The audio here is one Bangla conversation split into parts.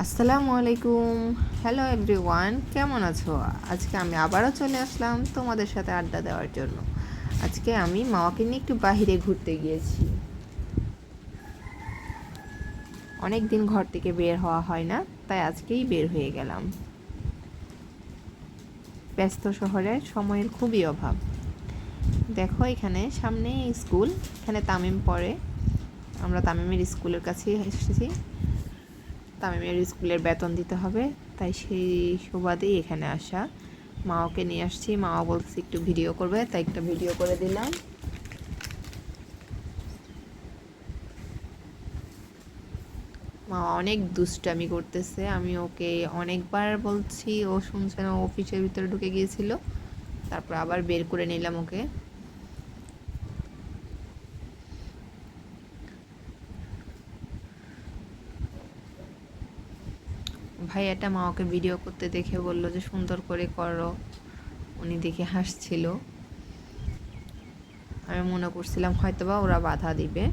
আসসালামু আলাইকুম। হ্যালো এভরিওয়ান, কেমন আছো? আজকে আমি আবারও চলে আসলাম তোমাদের সাথে আড্ডা দেওয়ার জন্য। আজকে আমি মামাকে নিয়ে একটু বাইরে ঘুরতে গিয়েছি। অনেক দিন ঘর থেকে বের হওয়া হয় না, তাই আজকেই বের হয়ে গেলাম। ব্যস্ত শহরে সময়ের খুবই অভাব। দেখো এখানে সামনে স্কুল, এখানে তামিম পড়ে। আমরা তামিমের স্কুলের কাছে এসেছি। তামিমের স্কুলের বেতন দিতে হবে, তাই সেই সুবাদেই এখানে আসা। মাওকে নিয়ে আসছি, মাও বলছে একটু ভিডিও করবে, তাই একটা ভিডিও করে দিলাম। মা অনেক দুষ্টামি করতেছে, আমি ওকে অনেকবার বলছি, ও শুনছে না। অফিসের ভিতরে ঢুকে গিয়েছিল, তারপর আবার বের করে নিলাম ওকে। ভাইয়াটা মা ওকে ভিডিও করতে দেখে বলল যে সুন্দর করে করো, উনি দেখে হাসছিল। আমি মনে করছিলাম হয়তোবা ওরা বাধা দিবে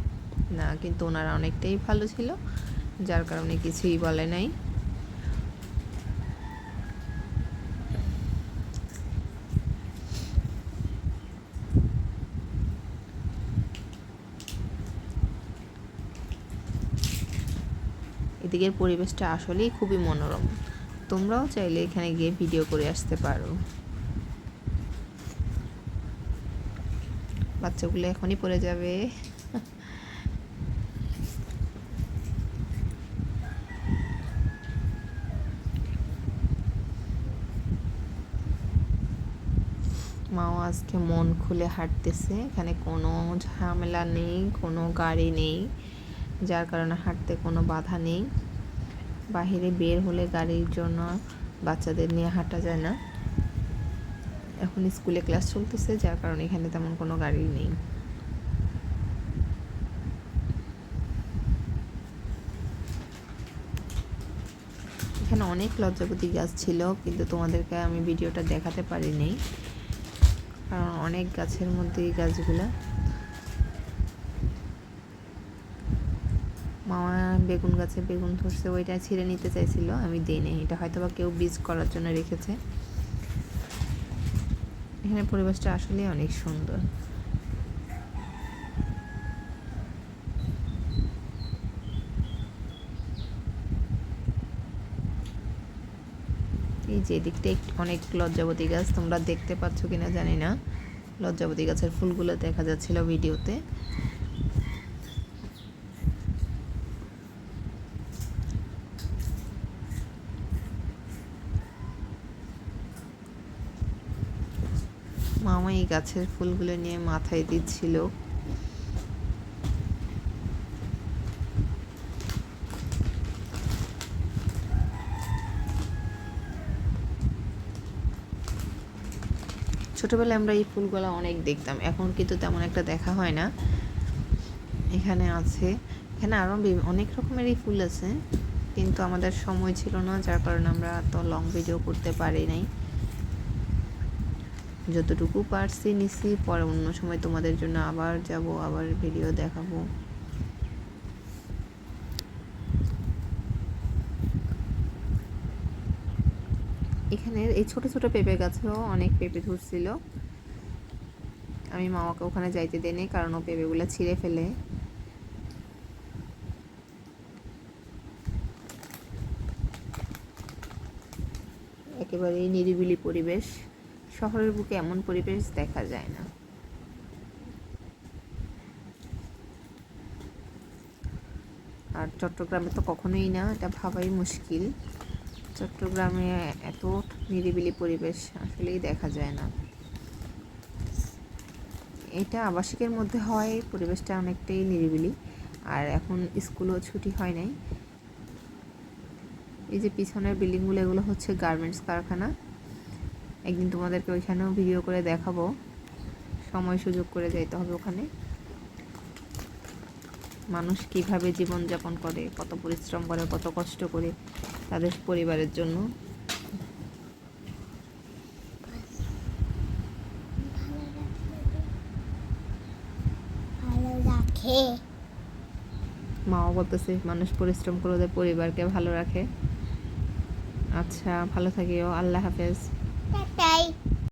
না, কিন্তু ওনারা অনেকটাই ভালো ছিল, যার কারণে কিছুই বলে নাই। এদিকের পরিবেশটা আসলেই খুবই মনোরম। তোমরাও চাইলে এখানে গিয়ে ভিডিও করে আসতে পারো। বাচ্চাগুলো এখনই পড়ে যাবে। মাও আজকে মন খুলে হাঁটতেছে, এখানে কোনো ঝামেলা নেই, কোনো গাড়ি নেই, যার কারণে হাঁটতে কোনো বাধা নেই। বাহিরে বের হলে গাড়ির জন্য বাচ্চাদের নিয়ে হাঁটা যায় না। এখন স্কুলে ক্লাস চলতেছে, যার কারণে এখানে তেমন কোনো গাড়ি নেই। এখানে অনেক লজ্জাপতি গাছ ছিল, কিন্তু তোমাদেরকে আমি ভিডিওটা দেখাতে পারিনি, কারণ অনেক গাছের মধ্যে এই গাছগুলা। মামা বেগুন গাছে বেগুন ধরছে, ওইটা ছিঁড়ে নিতে চাইছিল, আমি দিইনি। এটা হয়তো বা কেউ বীজ করার জন্য রেখেছে। এখানে পরিবেশটা আসলে অনেক সুন্দর। এই যে দিকটা অনেক লজ্জাবতী গাছ, তোমরা দেখতে পাচ্ছ কিনা জানি না। লজ্জাবতী গাছের ফুলগুলো দেখা যাচ্ছিল ভিডিওতে। মামা এই গাছের ফুলগুলো নিয়ে মাথায় দিচ্ছিল। ছোটবেলায় আমরা এই ফুলগুলো অনেক দেখতাম, এখন কিন্তু তেমন একটা দেখা হয় না। এখানে আছে, এখানে আরও অনেক রকমের এই ফুল আছে, কিন্তু আমাদের সময় ছিল না, যার কারণে আমরা তো লং ভিডিও করতে পারি নাই। যতটুকু পারছি নিছি, পরে অন্য সময় তোমাদের জন্য আবার যাব, আবার ভিডিও দেখাবো। এখানে এই ছোট ছোট পেঁপে গাছেও অনেক পেঁপে ধরছিল। আমি মামাকে ওখানে যাইতে দেই, কারণ ও পেঁপেগুলো ছিঁড়ে ফেলে। একেবারেই নিরিবিলি পরিবেশ, শহরের বুকে এমন পরিবেশ দেখা যায় না। আর চট্টগ্রামে তো কখনোই না, এটা ভাবাই মুশকিল। চট্টগ্রামে এত নিরিবিলি পরিবেশ আসলেই দেখা যায় না। এটা আবাসিকের মধ্যে হয়, পরিবেশটা অনেকটাই নিরিবিলি। আর এখন স্কুলও ছুটি হয় নাই। এই যে পিছনের বিল্ডিংগুলো, এগুলো হচ্ছে গার্মেন্টস কারখানা। একদিন তোমাদেরকে ওইখানেও ভিডিও করে দেখাবো, সময় সুযোগ করে যাইতে হবে ওখানে। মানুষ কিভাবে জীবনযাপন করে, কত পরিশ্রম করে, কত কষ্ট করে তাদের পরিবারের জন্য। মাও বলতেছে মানুষ পরিশ্রম করে ওদের পরিবারকে ভালো রাখে। আচ্ছা, ভালো থাকিও। আল্লাহ হাফেজ। টাটা।